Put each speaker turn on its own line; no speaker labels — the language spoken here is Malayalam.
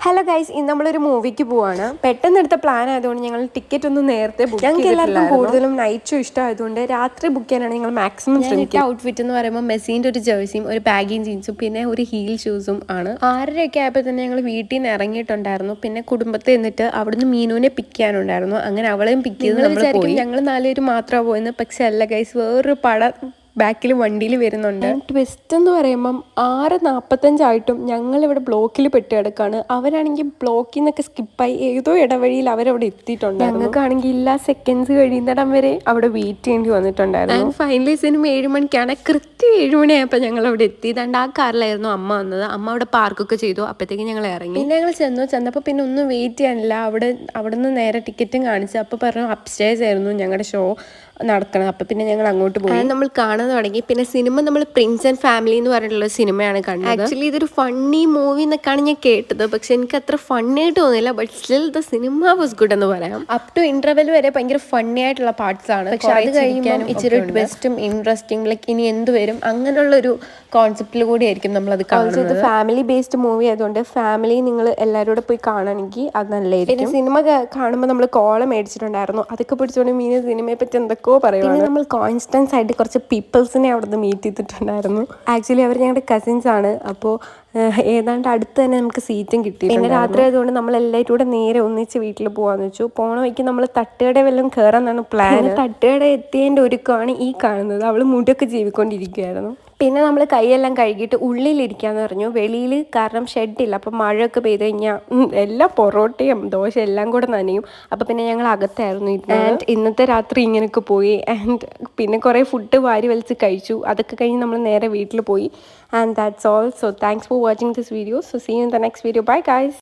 ഹലോ ഗൈസ്, ഇന്ന് നമ്മളൊരു മൂവിക്ക് പോവാണ്. പെട്ടെന്ന് എടുത്ത പ്ലാൻ ആയതുകൊണ്ട് ഞങ്ങൾ ടിക്കറ്റ് ഒന്ന് നേരത്തെ ബുക്ക് ചെയ്തിട്ടില്ല. ഞങ്ങൾക്ക് എല്ലാവർക്കും കൂടുതലും നൈറ്റ് ഷോ ഇഷ്ടമായതുകൊണ്ട് രാത്രി ബുക്ക് ചെയ്യാനാണ് ഞങ്ങൾ മാക്സിമം ശ്രമിക്കുക. ഔട്ട്ഫിറ്റ് എന്ന് പറയുമ്പോൾ മെസ്സിൻ്റെ ഒരു ജേഴ്സിയും ഒരു ബാഗിയും ജീൻസും പിന്നെ ഒരു ഹീൽ ഷൂസും ആണ്. 6:30 ആയപ്പോൾ തന്നെ ഞങ്ങൾ വീട്ടിൽ നിന്ന് ഇറങ്ങിയിട്ടുണ്ടായിരുന്നു. പിന്നെ കുടുംബത്തെ എന്നിട്ട് അവിടുന്ന് മീനുവിനെ പിക്ക് ചെയ്യാനുണ്ടായിരുന്നു. അങ്ങനെ അവളെയും പിക്ക് ചെയ്ത് നമ്മൾ പോയി. ഞങ്ങൾ 4 പേര് മാത്രമാണ് പോയെന്ന്. പക്ഷെ അല്ല ഗൈസ്, വേറൊരു ബാക്കിൽ വണ്ടിയിൽ വരുന്നുണ്ട്. ട്വിസ്റ്റ് എന്ന് പറയുമ്പം 6:45 ഞങ്ങളിവിടെ ബ്ലോക്കിൽ പെട്ട് കിടക്കാണ്. അവരാണെങ്കിൽ ബ്ലോക്കിൽ നിന്നൊക്കെ സ്കിപ്പായി ഏതോ ഇടവഴിയിൽ അവരവിടെ എത്തിയിട്ടുണ്ട്. ഞങ്ങൾക്കാണെങ്കിൽ എല്ലാ സെക്കൻഡ്സ് കഴിയുന്നിടം വരെ അവിടെ വെയിറ്റ് ചെയ്യേണ്ടി വന്നിട്ടുണ്ടായിരുന്നു. ഫൈനലി സിനിമ 7 മണിക്കാണ്. കൃത്യം 7 മണിയായപ്പോൾ ഞങ്ങൾ അവിടെ എത്തി. ആ കാറിലായിരുന്നു അമ്മ വന്നത്. അമ്മ അവിടെ പാർക്കൊക്കെ ചെയ്തു. അപ്പോഴത്തേക്കും ഞങ്ങൾ ഇറങ്ങി. പിന്നെ ഞങ്ങൾ ചെന്നപ്പോൾ പിന്നെ ഒന്നും വെയിറ്റ് ചെയ്യാനില്ല. അവിടെ നിന്ന് നേരെ ടിക്കറ്റും കാണിച്ചു. അപ്പോൾ പറഞ്ഞു അപ്സ്റ്റേഴ്സ് ആയിരുന്നു ഞങ്ങളുടെ ഷോ നടക്കണം. അപ്പോൾ പിന്നെ ഞങ്ങൾ അങ്ങോട്ട് പോയി. നമ്മൾ കാണാൻ തുടങ്ങി. പിന്നെ സിനിമ നമ്മൾ പ്രിൻസ് ആൻഡ് ഫാമിലി എന്ന് പറഞ്ഞിട്ടുള്ള സിനിമയാണ് കണ്ടത്. ആക്ച്വലി ഇതൊരു ഫണ്ണി മൂവി എന്നൊക്കെയാണ് ഞാൻ കേട്ടത്. പക്ഷെ എനിക്ക് അത്ര ഫണ്ണി ആയിട്ട് തോന്നിയില്ല. But still the cinema was good എന്ന് പറയാം. അപ് ടു ഇന്റർവെൽ വരെ ഭയങ്കര ഫണ്ണി ആയിട്ടുള്ള പാർട്സ് ആണ്. പക്ഷെ അത് കഴിക്കാനും ഇച്ചിരി ട്വിസ്റ്റും ഇൻട്രസ്റ്റിംഗ് ലൈക്ക് ഇനി എന്ത് വരും അങ്ങനെയുള്ളൊരു കോൺസെപ്റ്റിൽ കൂടി ആയിരിക്കും നമ്മളത് കാണുന്നത്. ഇത് ഫാമിലി ബേസ്ഡ് മൂവി ആയതുകൊണ്ട് ഫാമിലി നിങ്ങൾ എല്ലാവരും പോയി കാണുകയാണെങ്കിൽ അത് നല്ലതായിരിക്കും. സിനിമ കാണുമ്പോൾ നമ്മൾ കോള മേടിച്ചിട്ടുണ്ടായിരുന്നു. അതൊക്കെ പിടിച്ചുകൊണ്ട് മീന സിനിമയെ പറ്റി എന്തൊക്കെയോ പറയുന്നത്. പിന്നെ നമ്മൾ കോൺസ്റ്റൻസ് ആയിട്ട് കുറച്ച് പീപ്പിൾസിനെ അവിടെ നിന്ന് മീറ്റ് ചെയ്തിട്ടുണ്ടായിരുന്നു. ആക്ച്വലി അവർ ഞങ്ങളുടെ കസിൻസ് ആണ്. അപ്പോൾ ഏതാണ്ട് അടുത്ത് തന്നെ നമുക്ക് സീറ്റും കിട്ടി. പിന്നെ രാത്രി ആയതുകൊണ്ട് നമ്മൾ എല്ലാവരും കൂടെ നേരെ ഒന്നിച്ച് വീട്ടിൽ പോകാമെന്ന് വെച്ചു. പോണ വഴിക്ക് നമ്മൾ തട്ടുകട വല്ലതും കയറാമെന്നാണ് പ്ലാൻ. തട്ടുകട എത്തിയതിൻ്റെ ഒരുക്കമാണ് ഈ കാണുന്നത്. അവൾ മുടിയൊക്കെ ജീവിക്കൊണ്ടിരിക്കുകയായിരുന്നു. പിന്നെ നമ്മൾ കൈയെല്ലാം കഴുകിയിട്ട് ഉള്ളിലിരിക്കാന്ന് പറഞ്ഞു. വെളിയിൽ കാരണം ഷെഡില്ല. അപ്പം മഴയൊക്കെ പെയ്ത് കഴിഞ്ഞാൽ എല്ലാ പൊറോട്ടയും ദോശ എല്ലാം കൂടെ നനയും. അപ്പോൾ പിന്നെ ഞങ്ങൾ അകത്തായിരുന്നു. ആൻഡ് ഇന്നത്തെ രാത്രി ഇങ്ങനെയൊക്കെ പോയി. ആൻഡ് പിന്നെ കുറേ ഫുഡ് വാരി വലിച്ച് കഴിച്ചു. അതൊക്കെ കഴിഞ്ഞ് നമ്മൾ നേരെ വീട്ടിൽ പോയി. And that's all. So thanks for watching this video. So see you in the next video. Bye guys.